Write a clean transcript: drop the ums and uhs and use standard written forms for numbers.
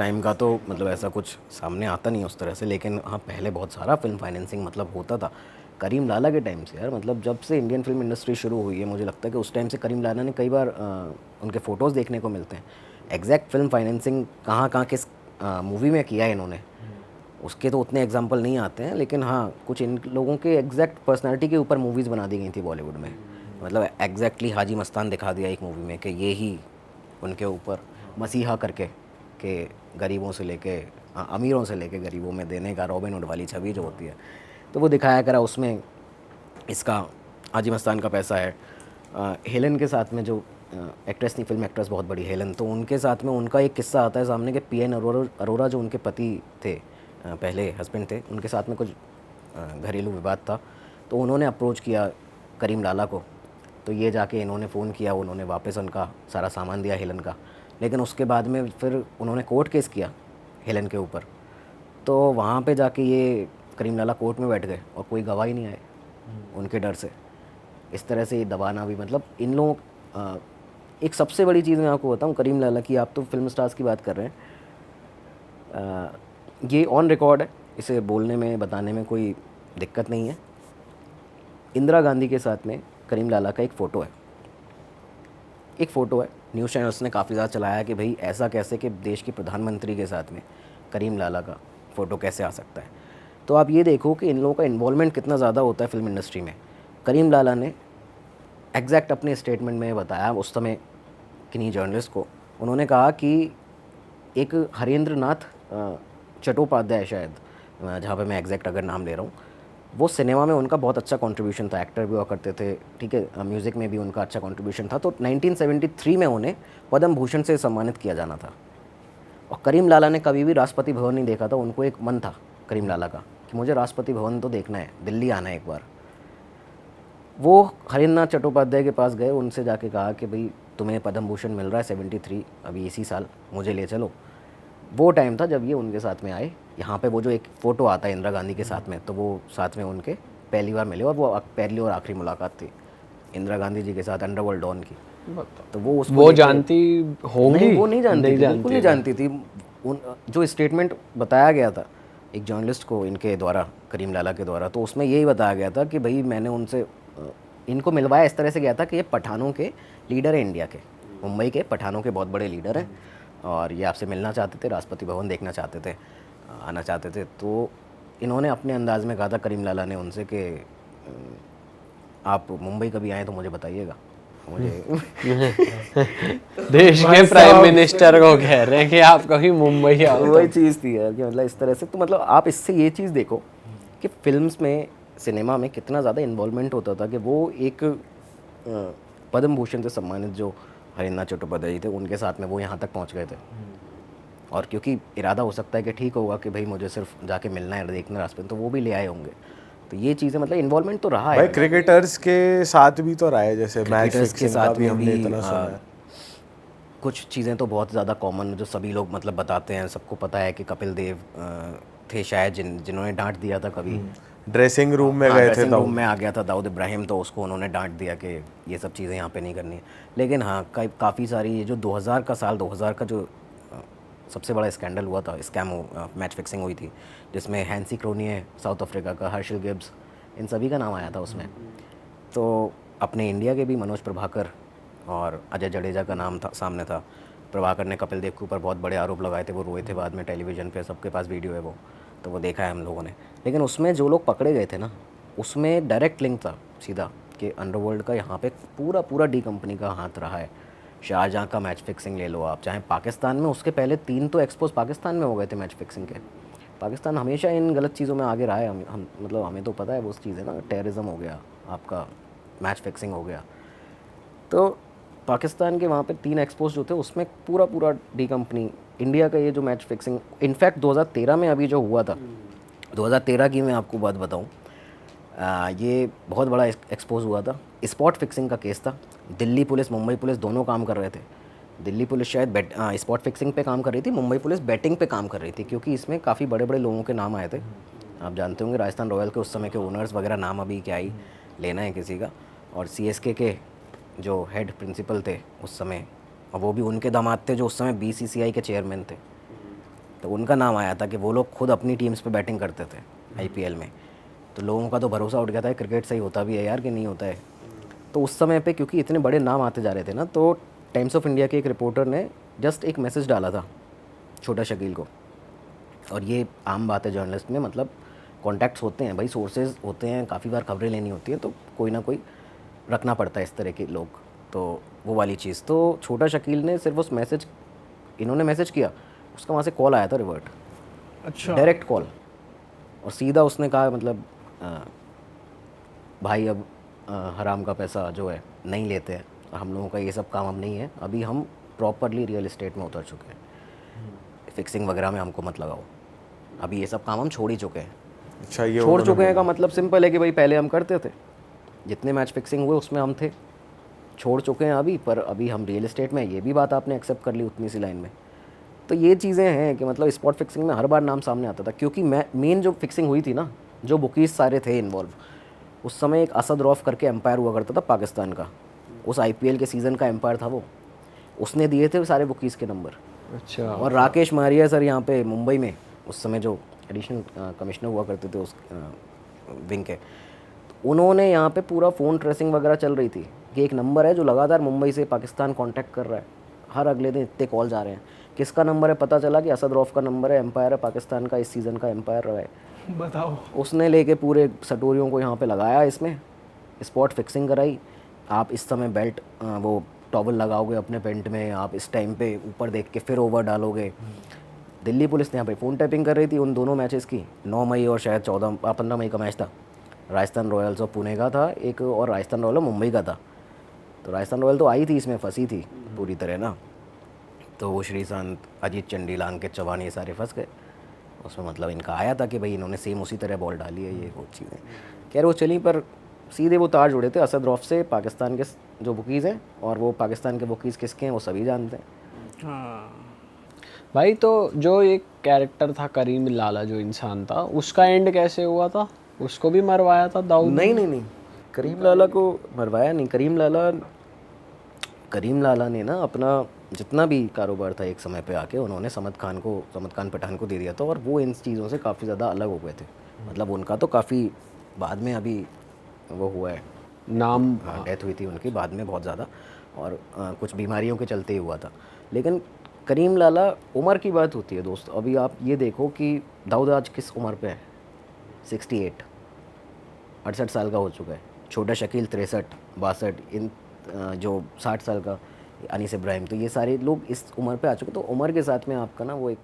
Time का तो मतलब ऐसा कुछ सामने आता नहीं उस तरह से, लेकिन हाँ पहले बहुत सारा फिल्म फाइनेंसिंग मतलब होता था। करीम लाला के टाइम से यार, मतलब जब से इंडियन फिल्म इंडस्ट्री शुरू हुई है, मुझे लगता है कि उस टाइम से करीम लाला ने कई बार उनके फ़ोटोज़ देखने को मिलते हैं। एग्जैक्ट फिल्म फाइनेंसिंग कहाँ कहाँ किस मूवी में किया है इन्होंने, उसके तो उतने एग्जाम्पल नहीं आते हैं, लेकिन हाँ कुछ इन लोगों के एग्जैक्ट पर्सनालिटी के ऊपर मूवीज़ बना दी गई थी बॉलीवुड में। मतलब एग्जैक्टली हाजी मस्तान दिखा दिया एक मूवी में कि ये ही उनके ऊपर मसीहा करके, कि गरीबों से लेके अमीरों से लेके गरीबों में देने का रॉबिन हुड वाली छवि जो होती है, तो वो दिखाया करा उसमें। इसका हाजी मस्तान का पैसा है। हेलन के साथ में जो एक्ट्रेस थी, फिल्म एक्ट्रेस बहुत बड़ी हेलन, तो उनके साथ में उनका एक किस्सा आता है सामने कि पीएन अरोरा जो उनके पति थे, पहले हस्बैंड थे, उनके साथ में कुछ घरेलू विवाद था, तो उन्होंने अप्रोच किया करीम लाला को, तो ये जाके इन्होंने फ़ोन किया, उन्होंने वापस उनका सारा सामान दिया हेलन का। लेकिन उसके बाद में फिर उन्होंने कोर्ट केस किया हेलन के ऊपर, तो वहाँ पे जाके ये करीम लाला कोर्ट में बैठ गए और कोई गवाह ही नहीं आए उनके डर से। इस तरह से ये दबाना भी, मतलब इन लोगों एक सबसे बड़ी चीज़ मैं आपको बताऊँ करीम लाला की, आप तो फिल्म स्टार्स की बात कर रहे हैं, ये ऑन रिकॉर्ड है, इसे बोलने में बताने में कोई दिक्कत नहीं है। इंदिरा गांधी के साथ में करीम लाला का एक फ़ोटो है, एक फ़ोटो है, न्यूज़ चैनल्स ने काफ़ी ज़्यादा चलाया है कि भाई ऐसा कैसे कि देश के प्रधानमंत्री के साथ में करीम लाला का फ़ोटो कैसे आ सकता है। तो आप ये देखो कि इन लोगों का इन्वॉल्वमेंट कितना ज़्यादा होता है फिल्म इंडस्ट्री में। करीम लाला ने एग्जैक्ट अपने स्टेटमेंट में बताया उस समय किन्हीं जर्नलिस्ट को, उन्होंने कहा कि एक हरेंद्र नाथ चट्टोपाध्याय शायद, जहाँ पे मैं एग्जैक्ट अगर नाम ले रहा हूँ, वो सिनेमा में उनका बहुत अच्छा कंट्रीब्यूशन था, एक्टर भी हुआ करते थे, ठीक है, म्यूज़िक में भी उनका अच्छा कंट्रीब्यूशन था। तो 1973 में उन्हें पद्म भूषण से सम्मानित किया जाना था। और करीम लाला ने कभी भी राष्ट्रपति भवन नहीं देखा था, उनको एक मन था करीम लाला का कि मुझे राष्ट्रपति भवन तो देखना है, दिल्ली आना है एक बार। वो हरेंद्र नाथ चट्टोपाध्याय के पास गए, उनसे जाके कहा कि भाई तुम्हें पद्म भूषण मिल रहा है 73 अभी इसी साल, मुझे ले चलो। वो टाइम था जब ये उनके साथ में आए यहाँ पे। वो जो एक फ़ोटो आता है इंदिरा गांधी के साथ में, तो वो साथ में उनके पहली बार मिले, और वो पहली और आखिरी मुलाकात थी इंदिरा गांधी जी के साथ अंडरवर्ल्ड डॉन की। तो वो उसको वो जानती होंगी? नहीं, वो नहीं जानती नहीं थी, बिल्कुल नहीं जानती थी। उन जो स्टेटमेंट बताया गया था एक जर्नलिस्ट को इनके द्वारा, करीम लाला के द्वारा, तो उसमें यही बताया गया था कि भाई मैंने उनसे इनको मिलवाया इस तरह से गया था कि ये पठानों के लीडर है, इंडिया के, मुंबई के पठानों के बहुत बड़े लीडर हैं, और ये आपसे मिलना चाहते थे, राष्ट्रपति भवन देखना चाहते थे, आना चाहते थे। तो इन्होंने अपने अंदाज में कहा था करीम लाला ने उनसे कि आप मुंबई कभी आएँ तो मुझे बताइएगा, मुझे देश के प्राइम मिनिस्टर को कह रहे हैं कि आप कभी मुंबई आओ। वही चीज़ थी यार कि मतलब इस तरह से। तो मतलब आप इससे ये चीज़ देखो कि फिल्म्स में, सिनेमा में कितना ज़्यादा इन्वॉल्वमेंट होता था कि वो एक पद्म भूषण से सम्मानित जो हरेंद्र नाथ चट्टोपाध्याय जी थे, उनके साथ में वो यहाँ तक पहुँच गए थे। और क्योंकि इरादा हो सकता है कि ठीक होगा कि भाई मुझे सिर्फ जाके मिलना है, देखना रास्ते में, तो वो भी ले आए होंगे। तो ये चीज़ें मतलब इन्वॉल्वमेंट तो रहा है भाई। क्रिकेटर्स के साथ भी तो रहा है, जैसे मैच क्रिकेटर्स के फिक्सिंग का साथ भी में हमने भी इतना सुना है। कुछ चीज़ें तो बहुत ज़्यादा कॉमन, जो सभी लोग मतलब बताते हैं, सबको पता है कि कपिल देव थे शायद जिन्होंने डांट दिया था कभी, ड्रेसिंग रूम में गए थे ड्रेसिंग रूम दाऊद। में आ गया था दाऊद इब्राहिम, तो उसको उन्होंने डांट दिया कि ये सब चीज़ें यहाँ पे नहीं करनी है। लेकिन हाँ काफ़ी सारी, ये जो 2000 का साल, 2000 का जो सबसे बड़ा स्कैंडल हुआ था, स्कैम मैच फिक्सिंग हुई थी, जिसमें हैंसी क्रोनिये साउथ अफ्रीका का, हर्षल गिब्स, इन सभी का नाम आया था उसमें। तो अपने इंडिया के भी मनोज प्रभाकर और अजय जडेजा का नाम था, सामने था। प्रभाकर ने कपिल देव के ऊपर बहुत बड़े आरोप लगाए थे, वो रोए थे बाद में टेलीविज़न पे, सबके पास वीडियो है वो, तो वो देखा है हम लोगों ने। लेकिन उसमें जो लोग पकड़े गए थे ना, उसमें डायरेक्ट लिंक था सीधा कि अंडरवर्ल्ड का यहाँ पे पूरा डी कंपनी का हाथ रहा है। शाहजहाँ का मैच फिक्सिंग ले लो आप, चाहे पाकिस्तान में, उसके पहले 3 तो एक्सपोज पाकिस्तान में हो गए थे मैच फिक्सिंग के। पाकिस्तान हमेशा इन गलत चीज़ों में आगे रहा है। हम मतलब हमें तो पता है वो चीज़ है ना, टेररिज्म हो गया आपका, मैच फिक्सिंग हो गया। तो पाकिस्तान के वहाँ पे 3 एक्सपोज जो थे, उसमें पूरा डी कंपनी, इंडिया का ये जो मैच फिक्सिंग, इनफैक्ट 2013 में अभी जो हुआ था, 2013 की मैं आपको बात बताऊँ, ये बहुत बड़ा एक्सपोज हुआ था। स्पॉट फिक्सिंग का केस था। दिल्ली पुलिस, मुंबई पुलिस दोनों काम कर रहे थे। दिल्ली पुलिस शायद स्पॉट फिक्सिंग पे काम कर रही थी, मुंबई पुलिस बैटिंग पे काम कर रही थी, क्योंकि इसमें काफ़ी बड़े बड़े लोगों के नाम आए थे। आप जानते होंगे राजस्थान रॉयल के उस समय के ओनर्स वगैरह, नाम अभी क्या ही लेना है किसी का, और सीएसके के जो हेड प्रिंसिपल थे उस समय, और वो भी उनके दामाद थे जो उस समय बीसीसीआई के चेयरमैन थे। तो उनका नाम आया था कि वो लोग खुद अपनी टीम्स पे बैटिंग करते थे आईपीएल में। तो लोगों का तो भरोसा उठ गया था क्रिकेट सही होता भी है यार कि नहीं होता है। तो उस समय पे क्योंकि इतने बड़े नाम आते जा रहे थे ना, तो टाइम्स ऑफ इंडिया के एक रिपोर्टर ने जस्ट एक मैसेज डाला था छोटा शकील को। और ये आम बात है जर्नलिस्ट में, मतलब कॉन्टैक्ट्स होते हैं भाई, सोर्सेज होते हैं, काफ़ी बार खबरें लेनी होती हैं तो कोई ना कोई रखना पड़ता है इस तरह के लोग। तो वो वाली चीज़, तो छोटा शकील ने सिर्फ उस मैसेज, इन्होंने मैसेज किया, उसका वहाँ से कॉल आया था रिवर्ट, अच्छा डायरेक्ट कॉल। और सीधा उसने कहा मतलब भाई अब हराम का पैसा जो है नहीं लेते हैं, हम लोगों का ये सब काम अब नहीं है, अभी हम प्रॉपरली रियल इस्टेट में उतर चुके हैं, फिक्सिंग वगैरह में हमको मत लगाओ, अभी ये सब काम हम छोड़ ही चुके हैं। अच्छा, ये छोड़ चुके हैं का मतलब सिंपल है कि भाई पहले हम करते थे, जितने मैच फिक्सिंग हुए उसमें हम थे, छोड़ चुके हैं अभी, पर अभी हम रियल इस्टेट में, ये भी बात आपने एक्सेप्ट कर ली उतनी सी लाइन में। तो ये चीज़ें हैं कि मतलब स्पॉट फिक्सिंग में हर बार नाम सामने आता था, क्योंकि मेन जो फिक्सिंग हुई थी ना, जो बुकीज़ सारे थे इन्वॉल्व, उस समय एक असद रौफ करके एम्पायर हुआ करता था पाकिस्तान का, उस आईपीएल के सीज़न का एम्पायर था वो, उसने दिए थे सारे बुकीज़ के नंबर। अच्छा। और राकेश मारिया सर यहाँ पे मुंबई में उस समय जो एडिशनल कमिश्नर हुआ करते थे उस विंग के, तो उन्होंने यहाँ पे पूरा फ़ोन ट्रेसिंग वगैरह चल रही थी कि एक नंबर है जो लगातार मुंबई से पाकिस्तान कांटेक्ट कर रहा है, हर अगले दिन इतने कॉल्स आ रहे हैं, किसका नंबर है पता चला कि असद रौफ का नंबर है, एम्पायर है पाकिस्तान का, इस सीज़न का एम्पायर रहा है। बताओ। उसने लेके पूरे सटोरियों को यहाँ पे लगाया, इसमें स्पॉट फिक्सिंग कराई। आप इस समय बेल्ट वो टॉवल लगाओगे अपने पेंट में, आप इस टाइम पे ऊपर देख के फिर ओवर डालोगे। दिल्ली पुलिस ने यहाँ पे फ़ोन टैपिंग कर रही थी उन दोनों मैचेस की, 9 मई और शायद 15 मई का मैच था, राजस्थान रॉयल्स और पुणे का था एक, और राजस्थान रॉयल और मुंबई का था। तो राजस्थान रॉयल तो आई थी इसमें, फंसी थी पूरी तरह ना, तो वो श्रीशांत, अजीत चंडीला, अंकित चौहान ये सारे फंस गए उसमें। मतलब इनका आया था कि भाई इन्होंने सेम उसी तरह बॉल डाली है, ये वो चीज़ें खैर वो चली, पर सीधे वो तार जुड़े थे असद रौफ से पाकिस्तान के जो बुकीज़ हैं, और वो पाकिस्तान के बुकीज़ किसके हैं वो सभी जानते हैं। हाँ भाई तो जो एक कैरेक्टर था करीम लाला, जो इंसान था, उसका एंड कैसे हुआ था? उसको भी मरवाया था दाऊद? नहीं, करीम लाला को मरवाया नहीं। करीम लाला ने ना अपना जितना भी कारोबार था एक समय पे आके उन्होंने समद खान पठान को दे दिया था, और वो इन चीज़ों से काफ़ी ज़्यादा अलग हो गए थे। मतलब उनका तो काफ़ी बाद में अभी वो हुआ है, नाम डेथ हुई थी उनकी बाद में बहुत ज़्यादा, और कुछ बीमारियों के चलते ही हुआ था। लेकिन करीम लाला, उम्र की बात होती है दोस्त, अभी आप ये देखो कि दाऊद आज किस उम्र पे है, 68 साल का हो चुका है। छोटा शकील 63, 62, इन जो 60 साल का अनीस इब्राहिम, तो ये सारे लोग इस उम्र पे आ चुके। तो उम्र के साथ में आपका ना वो एक